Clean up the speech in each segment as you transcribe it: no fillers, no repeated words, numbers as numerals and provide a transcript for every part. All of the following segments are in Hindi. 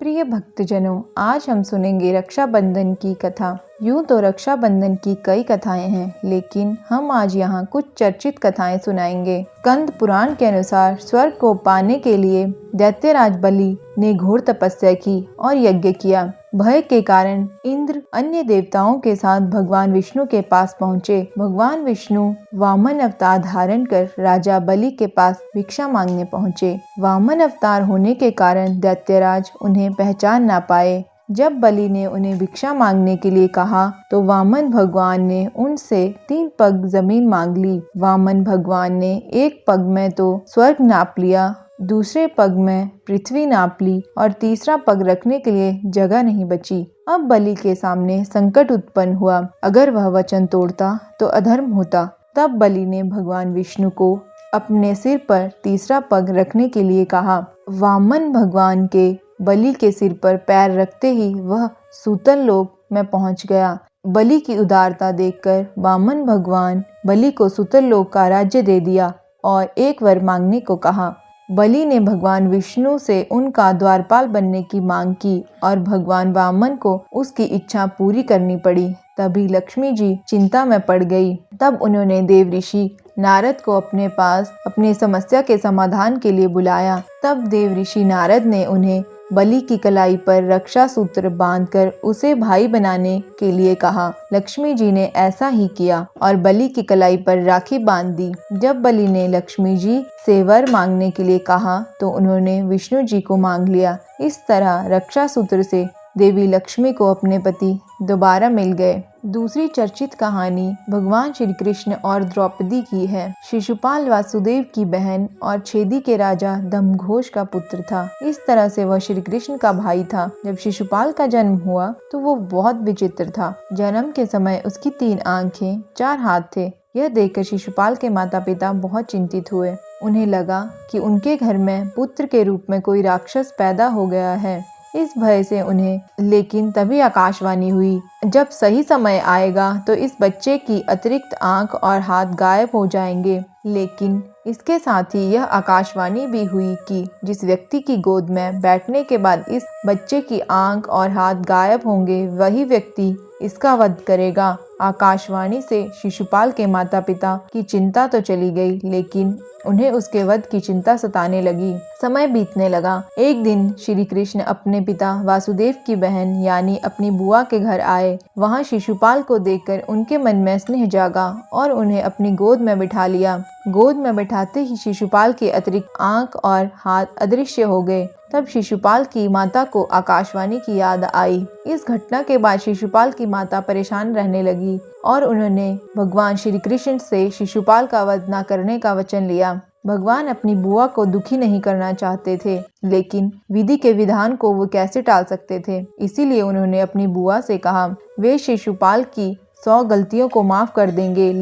प्रिय भक्तजनों, आज हम सुनेंगे रक्षाबंधन की कथा। यूं तो रक्षाबंधन की कई कथाएं हैं, लेकिन हम आज यहाँ कुछ चर्चित कथाएं सुनाएंगे। स्कंद पुराण के अनुसार स्वर्ग को पाने के लिए दैत्यराज बलि ने घोर तपस्या की और यज्ञ किया। भय के कारण इंद्र अन्य देवताओं के साथ भगवान विष्णु के पास पहुँचे। भगवान विष्णु वामन अवतार धारण कर राजा बलि के पास भिक्षा मांगने पहुँचे। वामन अवतार होने के कारण दैत्यराज उन्हें पहचान ना पाए। जब बलि ने उन्हें भिक्षा मांगने के लिए कहा तो वामन भगवान ने उनसे 3 पग जमीन मांग ली। वामन भगवान ने एक पग में तो स्वर्ग नाप लिया, दूसरे पग में पृथ्वी नाप ली और तीसरा पग रखने के लिए जगह नहीं बची। अब बलि के सामने संकट उत्पन्न हुआ। अगर वह वचन तोड़ता तो अधर्म होता। तब बलि ने भगवान विष्णु को अपने सिर पर तीसरा पग रखने के लिए कहा। वामन भगवान के बलि के सिर पर पैर रखते ही वह सूतल लोक में पहुंच गया। बलि की उदारता देखकर वामन भगवान बलि को सूतल लोक का राज्य दे दिया और एक वर मांगने को कहा। बलि ने भगवान विष्णु से उनका द्वारपाल बनने की मांग की और भगवान वामन को उसकी इच्छा पूरी करनी पड़ी। तभी लक्ष्मी जी चिंता में पड़ गई। तब उन्होंने देव ऋषि नारद को अपने पास अपनी समस्या के समाधान के लिए बुलाया। तब देव ऋषि नारद ने उन्हें बलि की कलाई पर रक्षा सूत्र बांधकर उसे भाई बनाने के लिए कहा। लक्ष्मी जी ने ऐसा ही किया और बलि की कलाई पर राखी बांध दी। जब बलि ने लक्ष्मी जी से वर मांगने के लिए कहा तो उन्होंने विष्णु जी को मांग लिया। इस तरह रक्षा सूत्र से देवी लक्ष्मी को अपने पति दोबारा मिल गए। दूसरी चर्चित कहानी भगवान श्री कृष्ण और द्रौपदी की है। शिशुपाल वासुदेव की बहन और छेदी के राजा दमघोष का पुत्र था। इस तरह से वह श्री कृष्ण का भाई था। जब शिशुपाल का जन्म हुआ तो वो बहुत विचित्र था। जन्म के समय उसकी 3 आंखें, 4 हाथ थे। यह देखकर शिशुपाल के माता पिता बहुत चिंतित हुए। उन्हें लगा कि उनके घर में पुत्र के रूप में कोई राक्षस पैदा हो गया है। इस भय से उन्हें लेकिन तभी आकाशवाणी हुई, जब सही समय आएगा तो इस बच्चे की अतिरिक्त आंख और हाथ गायब हो जाएंगे। लेकिन इसके साथ ही यह आकाशवाणी भी हुई कि जिस व्यक्ति की गोद में बैठने के बाद इस बच्चे की आंख और हाथ गायब होंगे, वही व्यक्ति इसका वध करेगा। आकाशवाणी से शिशुपाल के माता पिता की चिंता तो चली गई, लेकिन उन्हें उसके वध की चिंता सताने लगी। समय बीतने लगा। एक दिन श्री कृष्ण अपने पिता वासुदेव की बहन यानी अपनी बुआ के घर आए। वहां शिशुपाल को देखकर उनके मन में स्नेह जागा और उन्हें अपनी गोद में बिठा लिया। गोद में बैठाते ही शिशुपाल के अतिरिक्त आंख और हाथ अदृश्य हो गए। तब शिशुपाल की माता को आकाशवाणी की याद आई। इस घटना के बाद शिशुपाल की माता परेशान रहने लगी और उन्होंने भगवान श्री कृष्ण से शिशुपाल का वध न करने का वचन लिया। भगवान अपनी बुआ को दुखी नहीं करना चाहते थे, लेकिन विधि के विधान को वो कैसे टाल सकते थे। इसीलिए उन्होंने अपनी बुआ से कहा वे शिशुपाल की 100 गलतियों को माफ कर देंगे,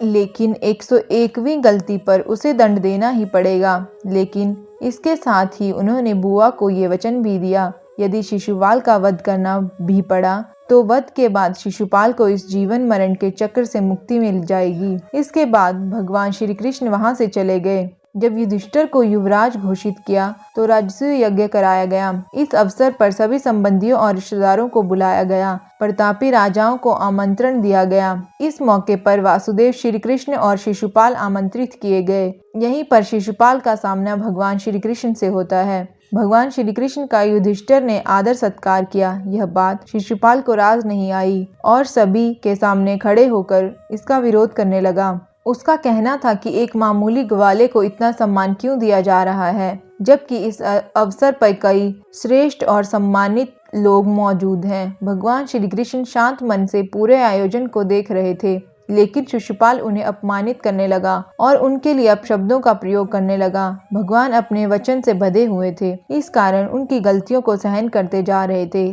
लेकिन 101वीं गलती पर उसे दंड देना ही पड़ेगा। लेकिन इसके साथ ही उन्होंने बुआ को ये वचन भी दिया, यदि शिशुपाल का वध करना भी पड़ा तो वध के बाद शिशुपाल को इस जीवन मरण के चक्र से मुक्ति मिल जाएगी। इसके बाद भगवान श्री कृष्ण वहां से चले गए। जब युधिष्ठिर को युवराज घोषित किया तो राजसूय यज्ञ कराया गया। इस अवसर पर सभी संबंधियों और रिश्तेदारों को बुलाया गया। प्रतापी राजाओं को आमंत्रण दिया गया। इस मौके पर वासुदेव, श्री कृष्ण और शिशुपाल आमंत्रित किए गए। यहीं पर शिशुपाल का सामना भगवान श्री कृष्ण से होता है। भगवान श्री कृष्ण का युधिष्ठिर ने आदर सत्कार किया। यह बात शिशुपाल को राज नहीं आई और सभी के सामने खड़े होकर इसका विरोध करने लगा। उसका कहना था कि एक मामूली ग्वाले को इतना सम्मान क्यों दिया जा रहा है, जबकि इस अवसर पर कई श्रेष्ठ और सम्मानित लोग मौजूद हैं। भगवान श्री कृष्ण शांत मन से पूरे आयोजन को देख रहे थे, लेकिन शिशुपाल उन्हें अपमानित करने लगा और उनके लिए अपशब्दों का प्रयोग करने लगा। भगवान अपने वचन से बंधे हुए थे, इस कारण उनकी गलतियों को सहन करते जा रहे थे।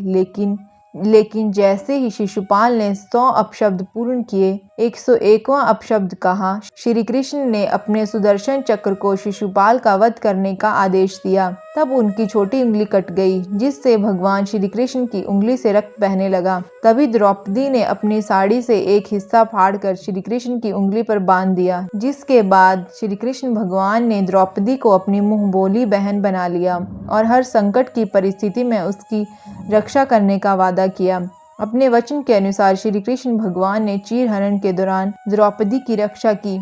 लेकिन जैसे ही शिशुपाल ने 100 अपशब्द पूर्ण किए, 101वां अपशब्द कहा। श्री कृष्ण ने अपने सुदर्शन चक्र को शिशुपाल का वध करने का आदेश दिया। तब उनकी छोटी उंगली कट गई, जिससे भगवान श्री कृष्ण की उंगली से रक्त बहने लगा। तभी द्रौपदी ने अपनी साड़ी से एक हिस्सा फाड़कर श्री कृष्ण की उंगली पर बांध दिया, जिसके बाद श्री कृष्ण भगवान ने द्रौपदी को अपनी मुंह बोली बहन बना लिया और हर संकट की परिस्थिति में उसकी रक्षा करने का वादा किया। अपने वचन के अनुसार श्री कृष्ण भगवान ने चीरहरण के दौरान द्रौपदी की रक्षा की।